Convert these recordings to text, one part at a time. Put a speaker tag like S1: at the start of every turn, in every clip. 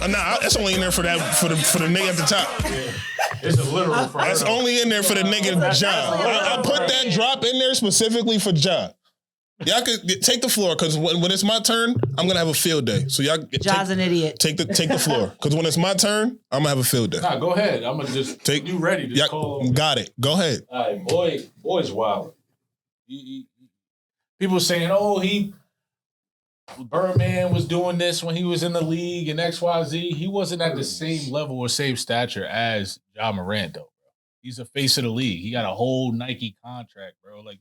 S1: Nah, that's only in there for the nigga at the top.
S2: Yeah. It's a literal.
S1: That's only in there for the nigga Ja. I put that drop in there specifically for Ja. Y'all could take the floor because when it's my turn, I'm gonna have a field day. So y'all,
S3: Ja's an idiot.
S1: Take the floor because when it's my turn, I'm gonna have a field day.
S2: Nah, go ahead. I'm gonna just take you ready to call.
S1: Got it. Go ahead.
S2: All right, boy's wild. People saying, "Oh, Birdman was doing this when he was in the league and XYZ." He wasn't at the same level or same stature as Ja Morant, though. Bro. He's a face of the league. He got a whole Nike contract, bro. Like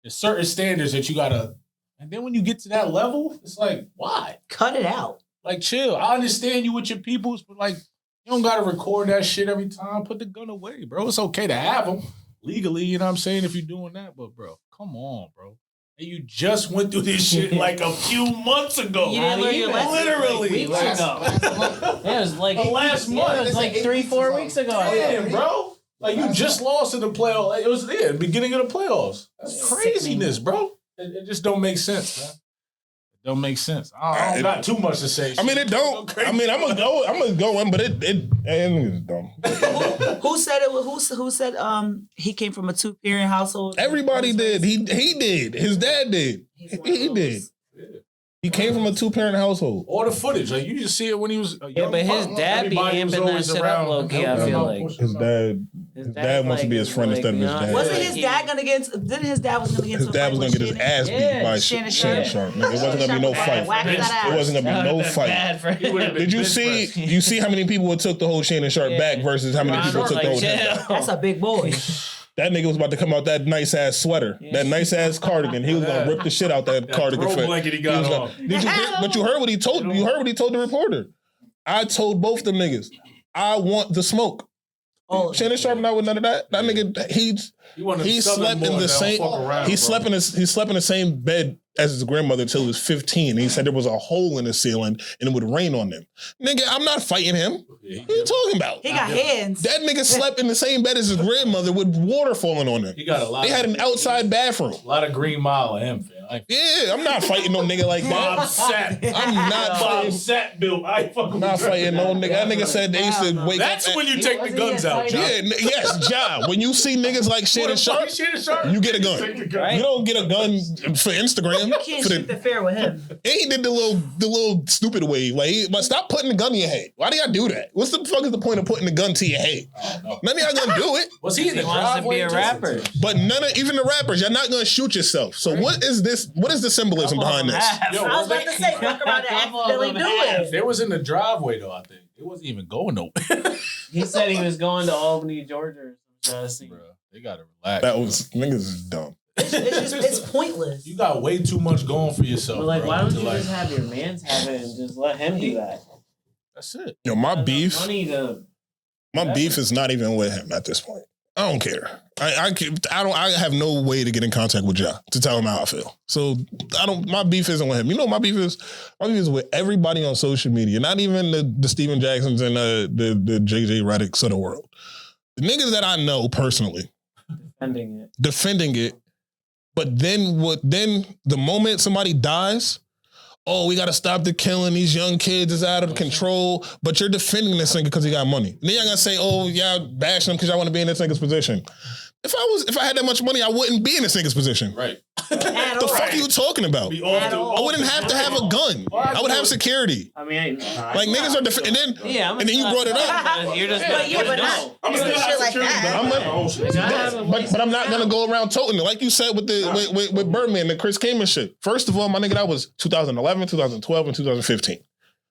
S2: there's certain standards that you gotta, and then when you get to that level, it's like, why?
S3: Cut it out.
S2: Like, chill. I understand you with your peoples, but like, you don't gotta record that shit every time. Put the gun away, bro. It's okay to have them legally, you know what I'm saying, if you're doing that, but bro, come on, bro. And you just went through this shit like a few months ago.
S4: Literally.
S2: Weeks ago.
S4: It was like
S2: last month.
S4: It was like 3-4 weeks ago.
S2: Damn, bro. Like, you just lost in the playoffs. It was the beginning of the playoffs. That's craziness, bro. It just don't make sense, man. It don't make sense. I don't got too much to say.
S1: I mean, it don't. I mean, I'm gonna go in, but it is dumb.
S3: Who said it? Who said he came from a 2-parent household?
S1: Everybody did. He did. His dad did. He did. He came from a 2-parent household.
S2: All the footage, like you just see it when he was.
S4: Yeah, but his dad be amping that shit up, low key. I feel like
S1: his dad wants to be his friend instead of his dad.
S3: Wasn't his dad gonna get? Didn't his dad was gonna get?
S1: His dad was gonna get his ass beat by Shannon Sharp. It wasn't gonna be no fight. It wasn't gonna be no fight. Did you see? You see how many people it took to hold Shannon Sharp back versus how many people it took to hold him back?
S3: That's a big boy.
S1: That nigga was about to come out that nice ass sweater, that nice ass cardigan. He was gonna rip the shit out that cardigan.
S2: Blanket he got on.
S1: But you heard what he told. You heard what he told the reporter. I told both them niggas, I want the smoke. Oh, Shannon Sharp not with none of that. That nigga, he slept in the same. He slept in the same bed as his grandmother till he was 15. He said there was a hole in the ceiling and it would rain on them. Nigga, I'm not fighting him. What are you talking about?
S3: He got hands.
S1: That nigga slept in the same bed as his grandmother with water falling on him.
S2: He got a lot.
S1: They had an outside bathroom.
S2: A lot of Green Mile of him, fam.
S1: Yeah, I'm not fighting no nigga like that.
S2: Bob Sapp.
S1: I'm not
S2: Bob Sapp built.
S1: I'm not fighting no nigga. That nigga said they used to wake up.
S2: That's when you take the guns out, John.
S1: Yeah, yes, John. When you see niggas like Shannon Sharp, you get a gun. You don't get a gun for Instagram.
S3: You can't shoot the fair with him.
S1: And he did the little stupid wave. Like, but stop putting the gun in your head. Why do y'all do that? What's the fuck is the point of putting the gun to your head? None of y'all gonna do it.
S2: Was he in the
S4: wants to be a rapper?
S1: But even the rappers, you're not gonna shoot yourself. So what is this? What is the symbolism behind this?
S3: Yo, I was about to say, fuck around and accidentally do it.
S2: They was in the driveway though. I think it wasn't even going nowhere.
S4: He said he was going to Albany, Georgia. Or something.
S2: Bro, they gotta relax.
S1: That was niggas is dumb.
S3: It's pointless.
S2: You got way too much going for yourself.
S4: But like,
S2: bro,
S4: why don't you just have your mans have it and just let him do that?
S2: That's it.
S1: Yo, my beef is not even with him at this point. I don't care. I have no way to get in contact with Ja to tell him how I feel. So my beef isn't with him. You know, my beef is with everybody on social media, not even the Steven Jacksons and the JJ Redicks of the world. The niggas that I know personally defending it. But then the moment somebody dies, oh, we got to stop the killing. These young kids is out of control. But you're defending this nigga because he got money. And then y'all gonna say, oh, y'all bashing him because y'all want to be in this nigga's position. If I had that much money, I wouldn't be in this nigga's position.
S2: Right.
S1: The fuck are you talking about? I wouldn't have to have a gun. I would have security.
S4: I mean,
S1: like niggas are and then you brought it up.
S4: You're just
S3: I'm gonna do shit like that.
S1: But I'm not gonna go around toting it like you said with Birdman, the Chris Kamen shit. First of all, my nigga, that was 2011, 2012, and 2015.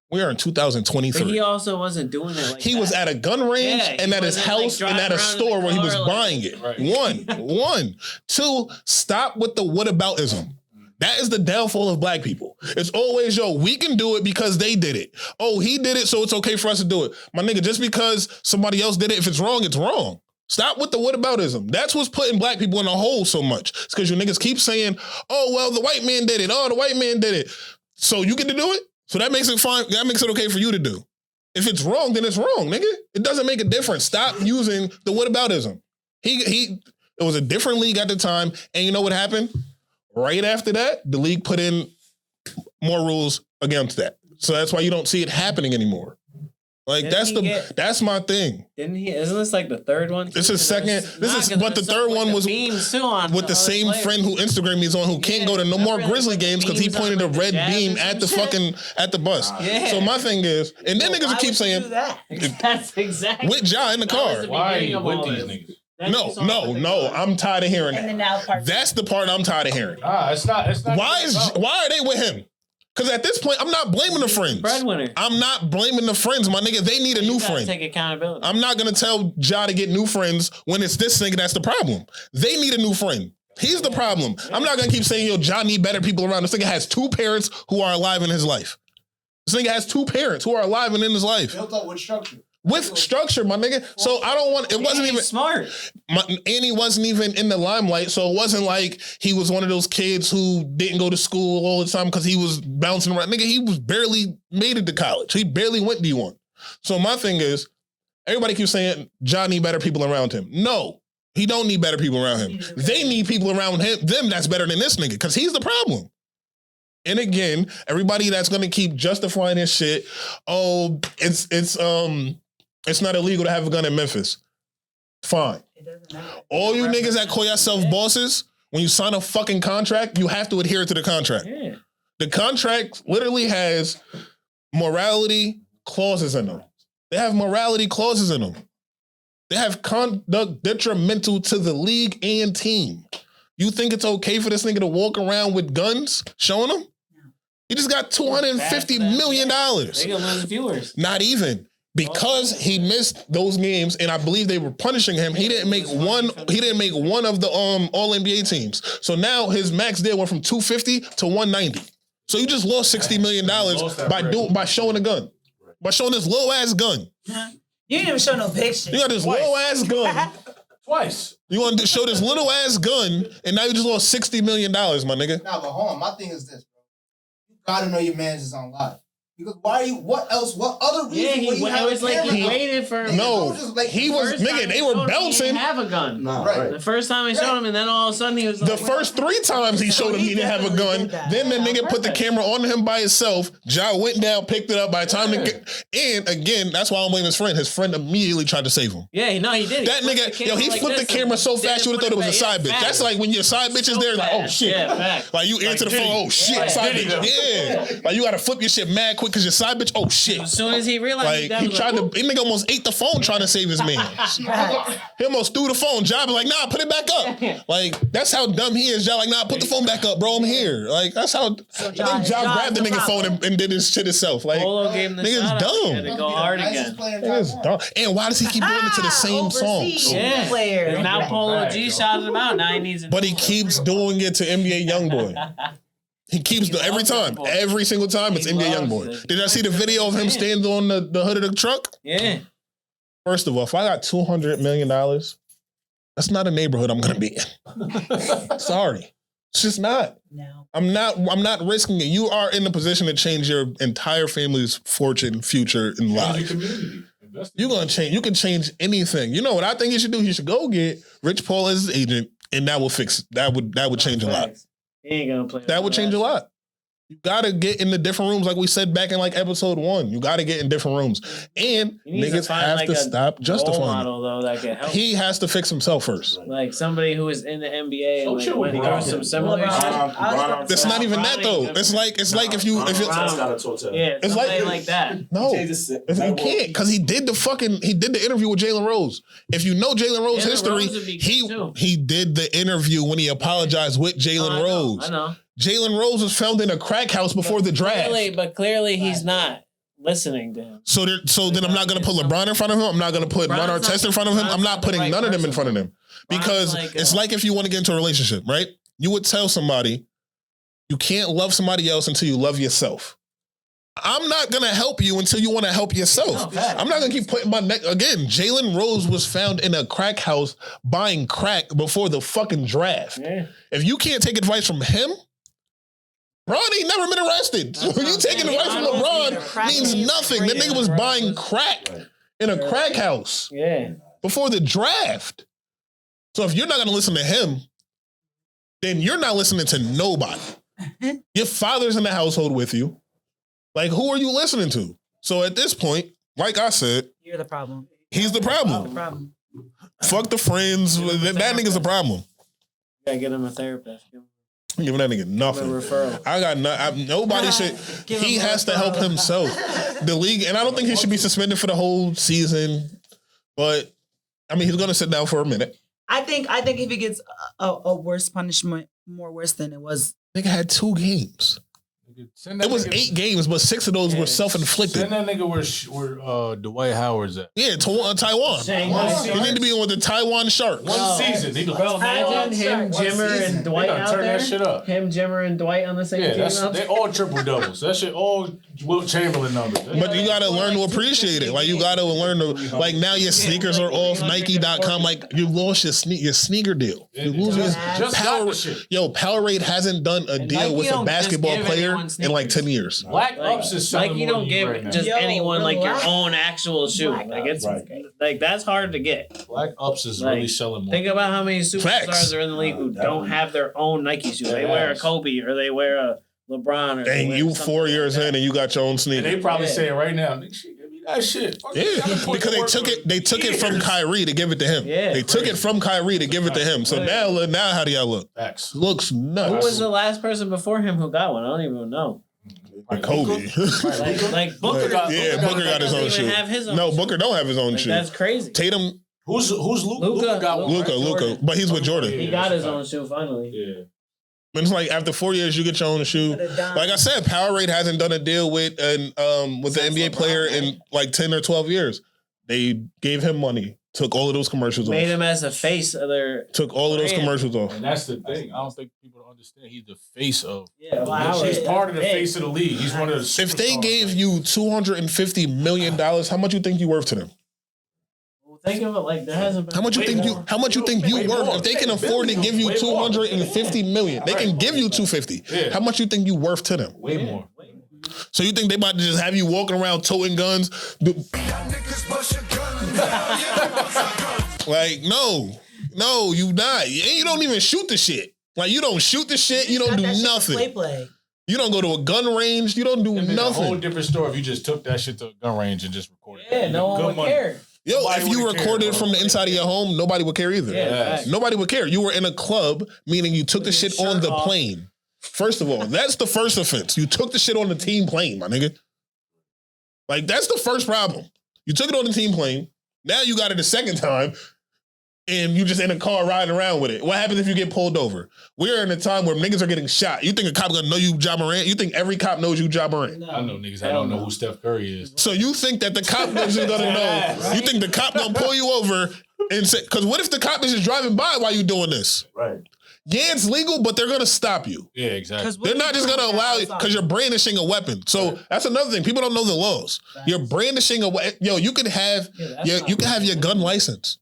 S1: We are in 2023.
S4: But he also wasn't doing it like
S1: He was at a gun range and at his house and at a store where he was buying it. Right. One. Two, stop with the whataboutism. That is the downfall of black people. It's always, yo, we can do it because they did it. Oh, he did it, so it's okay for us to do it. My nigga, just because somebody else did it, if it's wrong, it's wrong. Stop with the whataboutism. That's what's putting black people in a hole so much. It's because you niggas keep saying, oh, well, the white man did it. Oh, the white man did it. So you get to do it? So that makes it fine. That makes it okay for you to do. If it's wrong, then it's wrong, nigga. It doesn't make a difference. Stop using the whataboutism. It was a different league at the time, and you know what happened? Right after that, the league put in more rules against that. So that's why you don't see it happening anymore. Like that's my thing.
S4: Didn't he? Isn't this like the third one?
S1: This is second. But the third one was with the same friend who Instagram he's on, who can't go to no more Grizzly games because he pointed a red beam at the bus.
S4: Yeah.
S1: So my thing is, and then niggas will keep saying
S4: that's exactly
S1: with Ja in the car.
S2: Why are you with these niggas?
S1: No. I'm tired of hearing that. That's the part I'm tired of hearing.
S2: It's not.
S1: Why are they with him? Because at this point, I'm not blaming the friends.
S4: Breadwinner.
S1: I'm not blaming the friends, my nigga. They need a new friend.
S4: Take accountability.
S1: I'm not going to tell Ja to get new friends when it's this nigga that's the problem. They need a new friend. He's the problem. I'm not going to keep saying, yo, Ja need better people around. This nigga has 2 parents who are alive in his life. This nigga has 2 parents who are alive and in his life.
S5: Built up with structure.
S1: With structure, my nigga. So I don't want, it wasn't even
S4: smart.
S1: And he wasn't even in the limelight. So it wasn't like he was one of those kids who didn't go to school all the time because he was bouncing around. Nigga, he was barely made it to college. He barely went D1. So my thing is, everybody keeps saying Ja need better people around him. No, he don't need better people around him. They need people around them that's better than this nigga because he's the problem. And again, everybody that's gonna keep justifying this shit, oh, it's not illegal to have a gun in Memphis. Fine. All you niggas that call yourself bosses, when you sign a fucking contract, you have to adhere to the contract.
S4: Yeah.
S1: The contract literally has morality clauses in them. They have morality clauses in them. They have conduct detrimental to the league and team. You think it's okay for this nigga to walk around with guns showing them? He just got $250 million.
S4: They gonna lose viewers.
S1: Not even. Because he missed those games, and I believe they were punishing him. He didn't make one. He didn't make one of the All NBA teams. So now his max deal went from 250 to 190. So you just lost $60 million by showing a gun, by showing this little ass gun.
S3: You didn't even show no picture.
S1: You got this little ass gun.
S2: Twice.
S1: You want to show this little ass gun, and now you just lost $60 million, my nigga.
S5: Nah, but hold on. My thing is this, bro. You gotta know your man's is on live. Because why are you? What else? What other reason?
S4: Yeah, he waited for.
S1: No, he was nigga. They were bouncing.
S4: He didn't have a gun.
S5: Nah, right.
S4: The first time he showed him, and then all of a sudden he was. Like,
S1: the first 3 times he showed him he didn't have a gun. Then the nigga put the camera on him by himself. Ja went down, picked it up. By the time to get, and again, that's why I'm blaming his friend. His friend immediately tried to save him.
S4: Yeah, he did.
S1: That nigga, he flipped the camera so fast you would have thought it was a side bitch. That's like when your side bitch is there, like, oh shit.
S4: Yeah,
S1: like you answer the phone, oh shit, side bitch. Yeah. Like you gotta flip your shit mad quick because your side bitch, oh shit.
S4: As soon as he realized,
S1: like he tried to, nigga almost ate the phone trying to save his man. He almost threw the phone. Ja be like, nah, put it back up. Like that's how dumb he is. Ja like, nah, put the phone back up, bro. I'm here. Like that's how. I think Ja grabbed the nigga phone and did his shit himself. Like nigga's dumb.
S4: To go hard again.
S1: Nigga's dumb. And why does he keep doing it to the same songs?
S4: Yeah.
S3: Player.
S4: Now Polo G shouted him out. Now he needs.
S1: But he keeps doing it to NBA YoungBoy. He keeps doing every time. Every single time it's NBA YoungBoy. Did I see the video of him standing on the hood of the truck?
S4: Yeah.
S1: First of all, if I got $200 million, that's not a neighborhood I'm gonna be in. Sorry. It's just not.
S3: No.
S1: I'm not risking it. You are in the position to change your entire family's fortune, future, and life. You're gonna change. You can change anything. You know what I think you should do? You should go get Rich Paul as his agent, and that will fix it. That would change a lot.
S4: He ain't gonna play.
S1: That would change a lot. You gotta get in the different rooms, like we said back in like episode 1. You gotta get in different rooms, and niggas have to stop justifying.
S4: Though that can help.
S1: He has to fix himself first.
S4: Like somebody who is in the NBA and like, went through some similar shit.
S1: It's not even that though. It's like if you
S4: it's like that.
S1: No, if you can't, because he did the interview with Jalen Rose. If you know Jalen Rose history, he did the interview when he apologized with Jalen Rose.
S4: I know.
S1: Jalen Rose was found in a crack house before the draft.
S4: Clearly he's not listening to him.
S1: So then I'm not going to put LeBron in front of him. I'm not going to put Ron Artest in front of him. I'm not putting none of them in front of him. Because it's like if you want to get into a relationship, right? You would tell somebody, you can't love somebody else until you love yourself. I'm not going to help you until you want to help yourself. I'm not going to keep putting my neck. Again, Jalen Rose was found in a crack house buying crack before the fucking draft. Yeah. If you can't take advice from him, Bron ain't never been arrested. So you taking advice from LeBron means nothing. That nigga was buying crack in a crack house before the draft. So if you're not going to listen to him, then you're not listening to nobody. Your father's in the household with you. Like, who are you listening to? So at this point, like I said,
S3: you're the problem.
S1: He's the problem. Fuck the friends. That nigga's the problem.
S4: You gotta get him a therapist.
S1: Giving that nigga nothing. I got nobody should. He has to help himself. The league, and I don't think he should be suspended for the whole season. But I mean, he's gonna sit down for a minute.
S3: I think if he gets a worse punishment, more worse than it was.
S1: Nigga had 2 games. It was 8 games, but 6 of those were self-inflicted.
S2: Send that nigga where Dwight Howard's at.
S1: Yeah, Taiwan. You need to be with the Taiwan Sharks.
S2: One season, nigga.
S4: Bro, imagine him, Jimmer, and Dwight out
S2: turn
S4: there.
S2: That shit up.
S4: Him, Jimmer, and Dwight on the same team.
S2: They all triple doubles. That shit all Wilt Chamberlain numbers.
S1: But you gotta learn to appreciate it. Like you gotta learn to like now your sneakers are off Nike.com. Like you lost your sneaker deal. You lose your Powerade hasn't done a deal with a basketball player in like 10 years.
S2: Black Ups is
S4: like you don't give just anyone like your own actual shoe. Like it's like that's hard to get.
S2: Black Ups is really selling more.
S4: Think about how many superstars are in the league who don't have their own Nike shoe. They wear a Kobe or they wear a LeBron. Or
S1: and you 4 years in and you got your own sneaker.
S2: And they probably saying right now, give me that shit.
S1: Because they took it from Kyrie to give it to him.
S4: Yeah,
S1: they took it from Kyrie to give it to him. So now how do y'all look?
S2: Facts.
S1: Looks nuts.
S4: Who was the last person before him who got one? I don't even know.
S1: Like Kobe.
S4: like Booker got
S1: his own shoe. No, Booker don't have his own shoe.
S4: That's crazy.
S1: Tatum.
S2: Who's Luka got one?
S1: Luka. But he's with Jordan.
S4: He got his own shoe finally.
S2: Yeah.
S1: But it's like after 4 years, you get your own shoe. Like I said, Powerade hasn't done a deal with the NBA player in like 10 or 12 years. They gave him money, took all of those commercials off.
S4: Made him as a face of their
S1: took all of those commercials off.
S2: And that's the thing. I don't think people understand. He's the face of.
S4: Yeah,
S2: he's part of the face of the league. He's one of the.
S1: If they gave you $250 million, how much you think you worth to them?
S4: Think of it like there hasn't been.
S1: How much you think you worth? If they can afford to give you $250 million, they can give you $250.
S2: Yeah.
S1: How much you think you worth to them?
S2: Way more.
S1: So you think they about to just have you walking around toting guns? Like no, you not. You don't even shoot the shit. Like you don't shoot the shit. You don't do nothing. You don't go to a gun range. You don't do nothing. It's a
S2: whole different story if you just took that shit to a gun range and just recorded.
S4: Yeah, no one would care.
S1: Yo, if you recorded from the inside of your home, nobody would care either.
S4: Yeah,
S1: nobody would care. You were in a club, meaning you took the shit on the plane. First of all, that's the first offense. You took the shit on the team plane, my nigga. Like, that's the first problem. You took it on the team plane. Now you got it a second time, and you just in a car riding around with it. What happens if you get pulled over? We're in a time where niggas are getting shot. You think a cop gonna know you Ja Morant? You think every cop knows you Ja Morant?
S2: No. I know niggas that don't know who Steph Curry is.
S1: So you think that the cop is gonna know? You think the cop gonna pull you over and say, because what if the cop is just driving by while you doing this?
S2: Right.
S1: Yeah, it's legal, but they're gonna stop you.
S2: Yeah, exactly.
S1: They're not just gonna allow you because you're brandishing a weapon. So that's another thing. People don't know the laws. You're brandishing a weapon. Yo, you can have your gun license.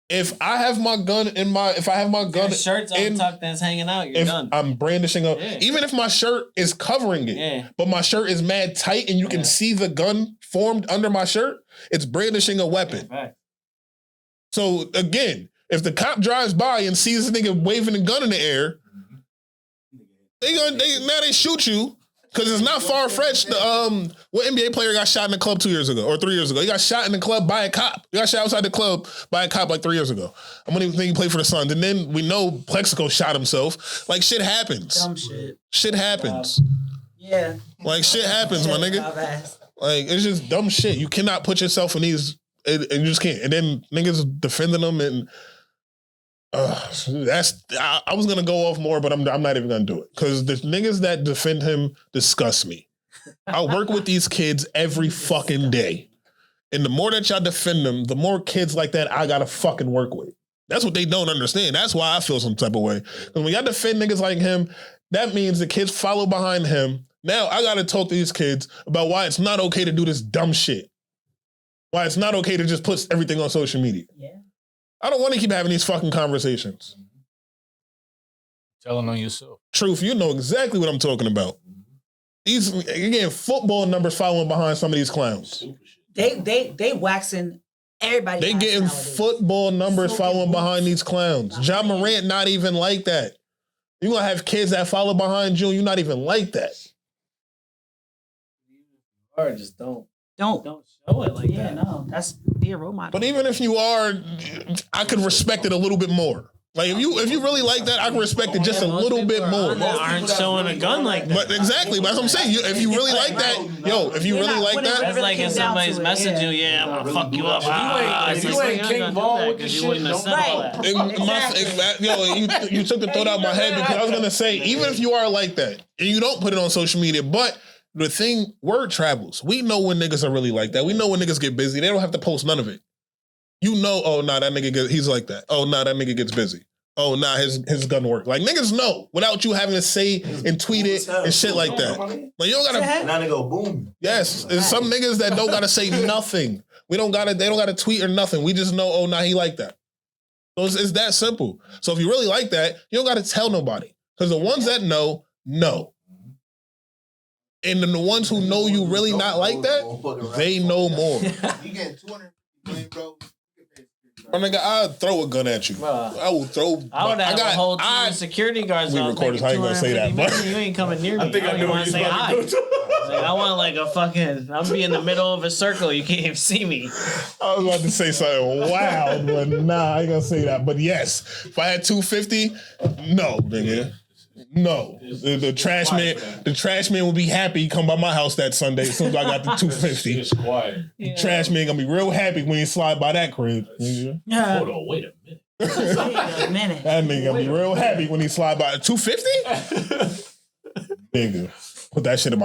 S1: If I have my gun
S4: your shirt's untucked that's hanging out, you're done.
S1: I'm brandishing even if my shirt is covering it, but my shirt is mad tight and you can see the gun formed under my shirt, it's brandishing a weapon. So again, if the cop drives by and sees this nigga waving a gun in the air, they shoot you. Because it's not far-fetched. What NBA player got shot in the club 2 years ago or 3 years ago? He got shot in the club by a cop. He got shot outside the club by a cop like 3 years ago. I'm gonna even think he played for the Suns. And then we know Plexico shot himself. Like, shit happens.
S3: Dumb shit.
S1: Shit happens.
S3: Yeah.
S1: Like, shit happens, my nigga. Like, it's just dumb shit. You cannot put yourself in these, and you just can't. And then niggas defending them and I was gonna go off more, but I'm not even gonna do it because the niggas that defend him disgust me. I work with these kids every fucking day, and the more that y'all defend them, the more kids like that I gotta fucking work with. That's what they don't understand. That's why I feel some type of way. Because when y'all defend niggas like him, that means the kids follow behind him. Now I gotta talk to these kids about why it's not okay to do this dumb shit. Why it's not okay to just put everything on social media.
S3: Yeah.
S1: I don't want to keep having these fucking conversations.
S2: Telling on yourself.
S1: Truth, you know exactly what I'm talking about. You're getting football numbers following behind some of these clowns.
S3: They waxing everybody.
S1: They getting football numbers following behind these clowns. Ja Morant not even like that. You're going to have kids that follow behind you and you're not even like that.
S4: are, just don't show it like that.
S3: No, that's be a role model.
S1: But even if you are, I could respect it a little bit more. Like if you really like that, I can respect it just a little bit more.
S4: Aren't showing a gun like that.
S1: But exactly, but that's what I'm saying. If you really like that, if you really like that,
S4: that's like if somebody's messaging you, yeah, I'm gonna fuck you up.
S2: If you ain't King Ball with the shit, don't
S1: you took the thought out of my head because I was gonna say, even if you are like that and you don't put it on social media, but the thing, word travels. We know when niggas are really like that. We know when niggas get busy. They don't have to post none of it. You know, oh, nah, that nigga, he's like that. Oh, nah, that nigga gets busy. Oh, nah, his gun work. Like, niggas know without you having to say and tweet it and shit like that. Like, you don't gotta.
S6: Now they go boom.
S1: Yes, there's some niggas that don't gotta say nothing. They don't gotta tweet or nothing. We just know, oh, nah, he like that. So it's that simple. So if you really like that, you don't gotta tell nobody. Because the ones that know. And then the ones who know you really not like that, they know more.
S5: You get 200 million, bro.
S1: My nigga, I'll throw a gun at you. I will throw.
S4: I would have a whole team of security guards.
S1: We record this. I ain't gonna say that, but
S4: you ain't coming near me.
S2: I think I know
S4: want
S2: what
S4: to
S2: you're
S4: say
S2: about
S4: hi.
S2: to go
S4: Like, I want like a fucking. I'm be in the middle of a circle. You can't even see me.
S1: I was about to say something wild, but nah, I ain't gonna say that. But yes, if I had 250, no, nigga. No, the trash man will be happy. He come by my house that Sunday as soon as I got the 250.
S2: It's quiet.
S1: The trash man gonna be real happy when he slide by that crib.
S3: Yeah.
S2: Hold on, wait a minute.
S3: Wait a minute.
S1: That nigga gonna be real happy when he slide by 250. Nigga, put that shit in my